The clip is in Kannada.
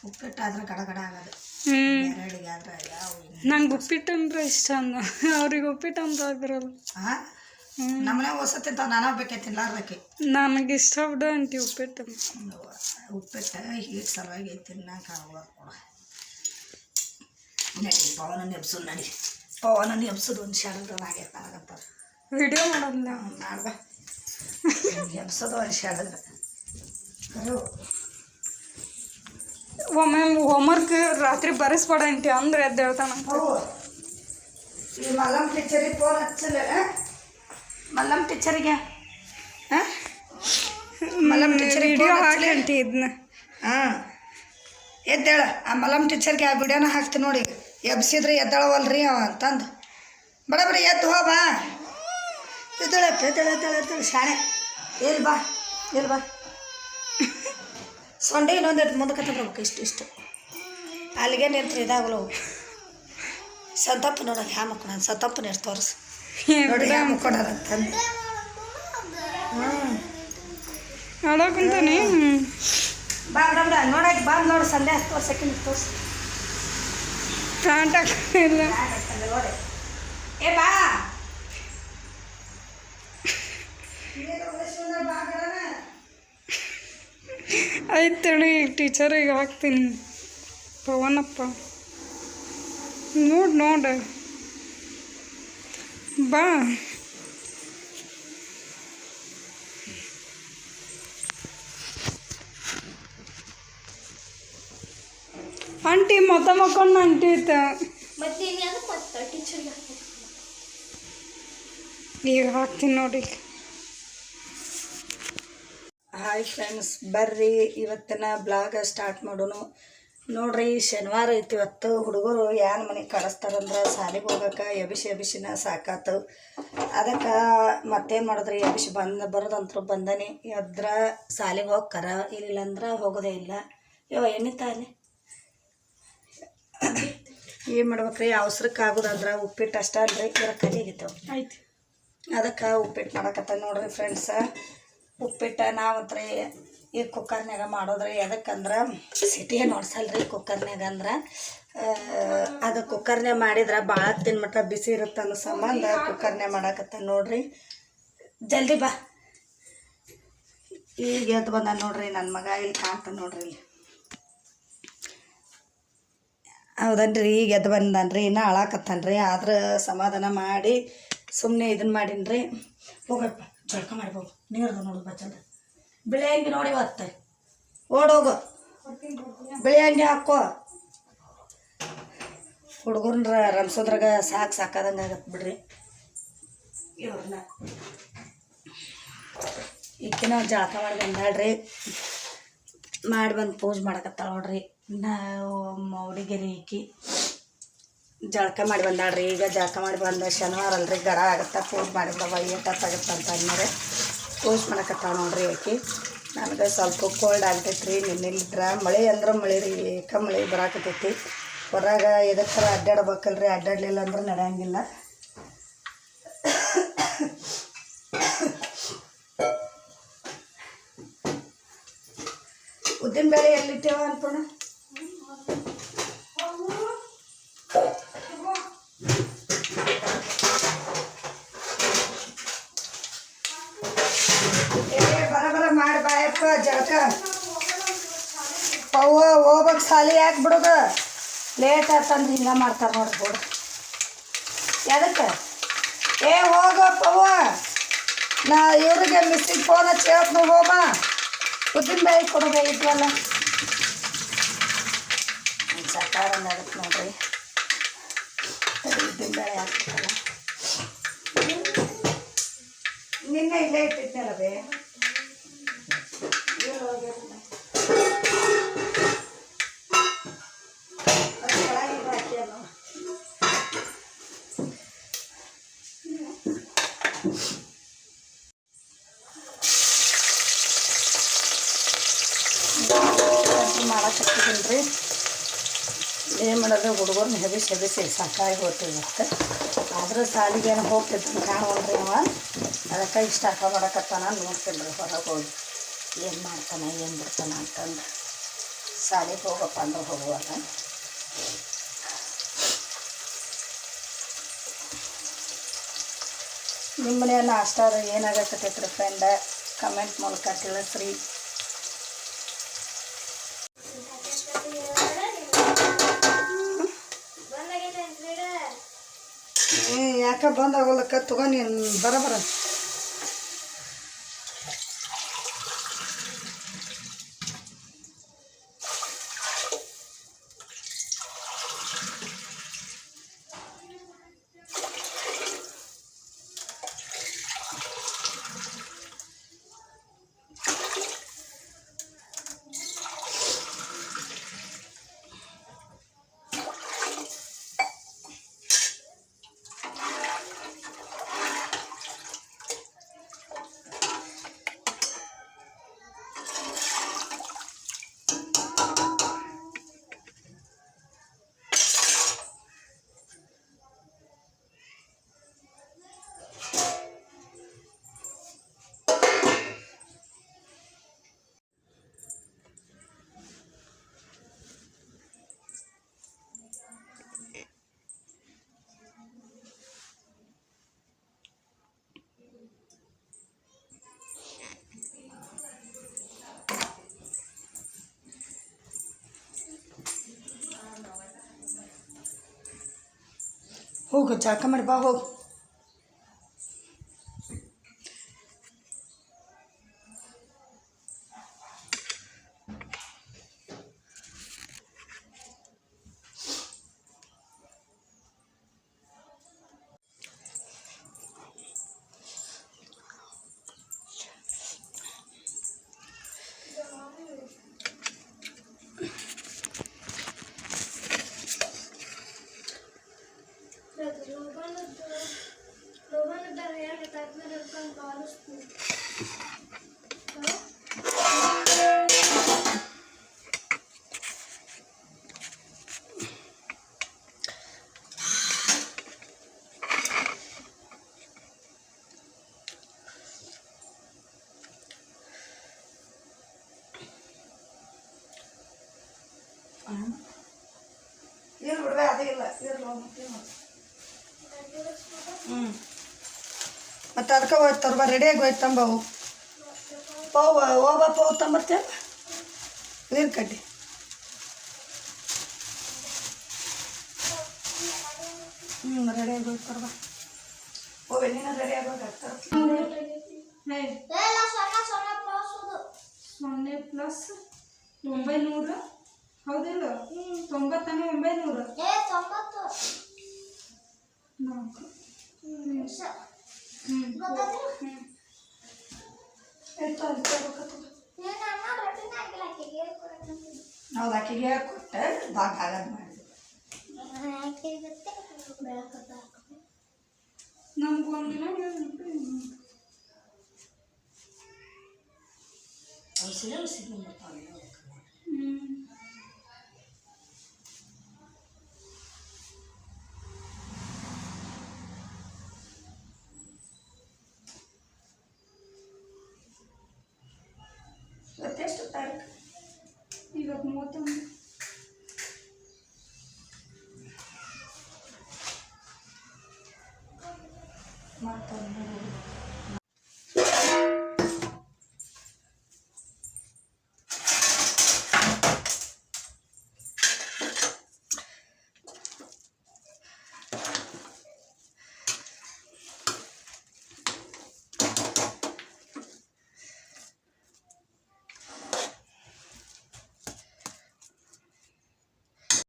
ಉಪ್ಪಿಟ್ಟಾದ್ರೆ ಗಡಗಡ ಆಗೋದು. ಬೇರೆಡಿಗೆ ಆದ್ರೆ ಯಾವ ನಂಗೆ ಉಪ್ಪಿಟ್ಟು ಅಂದ್ರೆ ಇಷ್ಟ ಅಂದ ಅವ್ರಿಗೆ ಉಪ್ಪಿಟ್ಟು ಅಂತ ಆಗಿರಲ್ಲ. ನಮ್ಮನೆ ಹೊಸ ತಿಂತಾವ, ನಾನು ಬೇಕೆ ತಿನ್ಲಾರ್ದಕ್ಕೆ. ನನಗೆ ಇಷ್ಟ ಬಿಡು ಅಂಟಿ ಉಪ್ಪಿಟ್ಟು. ಉಪ್ಪಿಟ್ಟು ಹೀಗೆ ಸಲುವಾಗಿ ತಿನ್ನಕ್ಕೆ ಆಗೋದು ಕೂಡ. ನಡಿ ಪವನ ನೆಬ್ಸೋದು, ನಡಿ ಪವನ ನೆಬ್ಸೋದು ಒಂದು ಶಾಡದ್ರ ಆಗೈತೆ ನನಗಂತಾರೆ. ವಿಡಿಯೋ ಮಾಡೋದಿಲ್ಲ ಮಾಡ್ದ ನೆಬ್ಸೋದು ಒಂದು ಶಾಡದ್ರ. ಒಮ್ಮೆ ಹೋಮ್ವರ್ಕ್ ರಾತ್ರಿ ಬರೆಸ್ಬೇಡ ಅಂಟಿ ಅಂದ್ರೆ ಎದ್ದು ಹೇಳ್ತಾನ. ಈ ಮಲ್ಲಮ್ಮ ಟೀಚರಿಗೆ ಫೋನ್ ಹಚ್ಚಲ್ಲ, ಮಲ್ಲಮ್ಮ ಟೀಚರಿಗೆ ಮಲ್ಲಮ್ಮ ಟೀಚರಿಗೆ ವಿಡಿಯೋ ಹಾಕಿ ಅಂಟಿ ಇದನ್ನ. ಹಾಂ ಎದ್ದೇಳ, ಆ ಮಲ್ಲಮ್ಮ ಟೀಚರ್ಗೆ ಆ ವಿಡಿಯೋನ ಹಾಕ್ತೀನಿ ನೋಡಿ. ಎಬ್ಸಿದ್ರೆ ಎದ್ದಾಳವಲ್ರಿ ಅವ ಅಂತಂದು. ಬಡ ಬಡ ಎದ್ದು ಹೋಬಾ, ಎದ್ದೇಳಪ್ಪ ಎದ್ದೇಳ ಶಾಣೆ. ಎಲ್ಲಿ ಬಾ ಎಲ್ಲಿ ಬಾ, ಸೊಂಡೆ ಇನ್ನೊಂದು ಮುಂದಕ್ಕೆ ತಗೋಬೇಕು. ಇಷ್ಟು ಅಲ್ಲಿಗೆ ನಿಂತ್ರಿ ಇದಾಗಲ್ಲ. ಸಂತಪ್ಪ ನೋಡೋದು ಹ್ಯಾ ಮಕ್ಕೊಳ, ಸಂತಪ್ಪನ ಎಷ್ಟು ತೋರಿಸು ನೋಡಿ ಹ್ಯಾ ಮಕ್ಕೊಳದಂತಂದು. ಅಳಕಂತಾನೆ ಬಾ ಬಿಡ ಬಿಡ ನೋಡಕ್ಕೆ ಬಾ ನೋಡಿ. ಸಂಡೆ ತೋರ್ಸಕ್ಕೆ ತೋರಿಸು ಪ್ಯಾಂಟ್ ಇಲ್ಲ ನೋಡಿ. ಏ ಬಾ ಆಯ್ತು ಈಗ ಟೀಚರಿಗೆ ಹಾಕ್ತೀನಿ. ಪವನಪ್ಪ ನೋಡು ಬಾ. ಆಂಟಿ ಮೊತ್ತ ಮಕ್ಕೊಂಡು ಆಂಟಿ ಇತ್ತ ಈಗ ಹಾಕ್ತೀನಿ ನೋಡಿ. ಹಾಯ್ ಫ್ರೆಂಡ್ಸ್, ಬರ್ರಿ ಇವತ್ತಿನ ಬ್ಲಾಗ್ ಸ್ಟಾರ್ಟ್ ಮಾಡೋನು. ನೋಡ್ರಿ ಶನಿವಾರ ಐತಿ ಇವತ್ತು. ಹುಡುಗರು ಯಾನ್ ಮನೆಗೆ ಕಳಿಸ್ತಾರಂದ್ರೆ ಶಾಲೆಗೆ ಹೋಗೋಕೆ ಎಬಿಸಿನ ಸಾಕಾತು. ಅದಕ್ಕೆ ಮತ್ತೇನು ಮಾಡಿದ್ರಿ, ಎಬಿಸಿ ಬರೋದಂತರೂ ಬಂದನಿ. ಎದ್ರ ಶಾಲೆಗೆ ಹೋಗ್ತಾರ, ಇಲ್ಲಿಲ್ಲಂದ್ರೆ ಹೋಗೋದೇ ಇಲ್ಲ. ಎಣ್ಣೆ ತಾಲಿ ಏನು ಮಾಡ್ಬೇಕ್ರಿ, ಅವಸರಕ್ಕೆ ಆಗೋದಂದ್ರೆ ಉಪ್ಪಿಟ್ಟು ಅಷ್ಟ ಅಲ್ರಿ, ಇದರ ಕಲಿಯಾಗಿತ್ತವ. ಆಯ್ತು, ಅದಕ್ಕೆ ಉಪ್ಪಿಟ್ಟು ಮಾಡಕತ್ತ ನೋಡ್ರಿ ಫ್ರೆಂಡ್ಸ. ಉಪ್ಪಿಟ್ಟು ನಾವಂತ್ರಿ ಈ ಕುಕ್ಕರ್ನಾಗ ಮಾಡೋದ್ರಿ. ಅದಕ್ಕಂದ್ರೆ ಸಿಟಿಗೆ ನೋಡ್ಸಲ್ರಿ ಕುಕ್ಕರ್ನಾಗ. ಅಂದ್ರೆ ಅದು ಕುಕ್ಕರ್ನಾಗ ಮಾಡಿದ್ರೆ ಭಾಳ ತಿನ್ಮಟ್ಟ ಬಿಸಿ ಇರುತ್ತೆ ಅನ್ನೋ ಸಂಬಂಧ ಕುಕ್ಕರ್ನಾಗ ಮಾಡಕತ್ತ ನೋಡ್ರಿ. ಜಲ್ದಿ ಬಾ. ಈಗ ಎದ್ದು ಬಂದ ನೋಡ್ರಿ ನನ್ನ ಮಗ, ಇಲ್ಲಿ ಕಾಣ್ತ ನೋಡ್ರಿ ಇಲ್ಲಿ. ಹೌದನ್ರಿ, ಈಗ ಎದ್ದು ಬಂದನ್ರಿ. ಇನ್ನೂ ಅಳಾಕತ್ತಾನ್ರಿ. ಆದ್ರೆ ಸಮಾಧಾನ ಮಾಡಿ ಸುಮ್ಮನೆ ಇದನ್ನು ಮಾಡೀನಿ. ಹೋಗಪ್ಪ ಜಳಕ ಮಾಡ್ಬೋದು, ನೀರ್ದು ನೋಡು ಬಚ್ಚದ. ಬಿಳಿ ಅಂಗಿ ನೋಡಿ ಇವತ್ತು ಓಡೋಗು, ಬಿಳಿ ಅಂಗಿ ಹಾಕೋ. ಹುಡುಗರ್ನ ರಂಸೋದ್ರಾಗ ಸಾಕಾದಂಗೆ ಆಗತ್ತೆ ಬಿಡ್ರಿ. ಇವ್ರನ್ನ ಈಕಿನ ಜಳಕ ಮಾಡಿ ಬಂದಾಳ್ರಿ. ಮಾಡಿ ಬಂದು ಪೂಜೆ ಮಾಡಕತ್ತಾಳ ನೋಡ್ರಿ. ನಾವು ಹುಡುಗಿರಿ ಈಕಿ ಜಳಕ ಮಾಡಿ ಬಂದಾಳ್ರಿ. ಈಗ ಜಳಕ ಮಾಡಿ ಬಂದ ಶನಿವಾರ ಅಲ್ರಿ, ಗಡ ಆಗುತ್ತೆ. ಪೂಜೆ ಮಾಡಿಬಿಡವ ಏಟಾಗುತ್ತೆ ಅಂತ ಅಂದ್ಮೇಲೆ ಪೂಜೆ ಮಾಡಕತ್ತಾಳ ನೋಡ್ರಿ ಆಕಿ. ನನಗೆ ಸ್ವಲ್ಪ ಕೋಲ್ಡ್ ಆಗ್ತೈತ್ರಿ. ನಿನ್ನಿಲ್ಲಿದ್ರ ಮಳೆ ಅಂದ್ರೆ ಮಳೆ ರೀ, ಮಳೆ ಬರಾಕತ್ತೈತಿ. ಹೊರಗೆ ಎದಕ್ಕರ ಅಡ್ಡಾಡ್ಬೇಕಲ್ರಿ, ಅಡ್ಡಾಡಲಿಲ್ಲ ಅಂದ್ರೆ ನಡೆಯಂಗಿಲ್ಲ. ಉದ್ದಿನ ಬೇಳೆ ಎಲ್ಲಿಟ್ಟೇವ ಅನ್ಪಣ? ಬರ ಮಾಡಿ ಬಾಯಪ್ಪ ಜಳಕ. ಪವ್ವ ಹೋಗ್ಬೇಕು ಸಾಲಿ, ಯಾಕೆ ಬಿಡೋದು ಲೇಟ್ ಆತಂದ್ರೆ ಹಿಂಗೆ ಮಾಡ್ತಾರೆ ನೋಡ್ರಿ ಬೋಡು. ಎದಕ್ಕೆ ಹೋಗ ಪವ್ವ, ನಾ ಇವ್ರಿಗೆ ಮಿಸ್ಸಿಗೆ ಫೋನ್ ಹಚ್ಚಿ ಹೇಳ್ತೀನಿ, ಹೋಮ ಉದ್ದಿನ ಬೇಳೆ ಕೊಡೋದಾಗಿದ್ವಲ್ಲ. ಸಕಾರ ನಡಕ್ಕೆ ನೋಡ್ರಿ. ಉದ್ದಿನ ಬೇಳೆ ಹಾಕ್ಬೇಕಲ್ಲ, ನಿನ್ನೆ ಇಲ್ಲೇ ಇಟ್ಟಿದ್ನಲ್ಲ ಬೇ. ಮಾಡಕತ್ತಿದ್ದೀನಿ ರೀ. ಏನು ಮಾಡೋದು, ಹುಡುಗರ್ನ ಹೆಬಿಸಿ ಸಾಕಾಗಿ ಹೋಗ್ತಿರುತ್ತೆ. ಆದರೂ ಸಾಲಿಗೇನು ಹೋಗ್ತಿದ್ದು ಕಾಣವಲ್ರಿ ಅವ. ಅದಕ್ಕೆ ಇಷ್ಟ ಮಾಡಕತ್ತಾನ ನೋಡ್ತೀನಿ ರೀ ಹೊರಗೆ ಹೋಗಿ. ಏನು ಮಾಡ್ತಾನೆ ಏನು ಬಿಡ್ತಾನೆ ಅಂತಂದು ಶಾಲೆಗೆ ಹೋಗಪ್ಪ ಅಂದ್ರೆ ಹೋಗುವಾಗ ನಿಮ್ಮ ಮನೆಯ ನಾಷ್ಟ ಅದು ಏನಾಗತ್ತೈತ್ರಿ ಫ್ರೆಂಡ ಕಮೆಂಟ್ ಮೂಲಕ ತಿಳಿಸ್ರಿ. ಯಾಕೆ ಬಂದಾಗಲ್ಲಕ್ಕ ತಗೋ ನೀನು ಬರ ಹೋಗು ಜಾಕ ಮಾಡಿ ಬಾ ಹೋಗು. ಏನು ಬಿಡ್ವೆ ಅದೇ ಇಲ್ಲ ಇರಲ್ಲ ಮತ್ತು ಅದಕ್ಕೆ ಹೋಯ್ತು ಬಾ ರೆಡಿಯಾಗಿ ಹೋಯ್ತು ತಂಬವು ಪವ್ ಹೋಗ ಪವ್ ತಂಬರ್ತೇವೆ ನೀರು ಕಡ್ಡಿ ರೆಡಿಯಾಗಿ ಹೋಯ್ತು ತರ್ಬಾ ಹೋಗಿ ನೀನು ರೆಡಿಯಾಗಿ ಹೋಗಿ ಸೊನ್ನೆ ಪ್ಲಸ್ 900 ಹೌದಿಲ್ಲ 90 ನಾವು ಆಕೆಗೆ ಕೊಟ್ಟೆ ಬಾಗ ಆಗೋದು ಮಾಡಿದ್ವಿ. ನಮ್ಗೆ ಒಂದಿನ ಔಷಧಿ ಇವತ್ತೆಷ್ಟು ತಾರೀಕು? ಇವತ್ತು 31.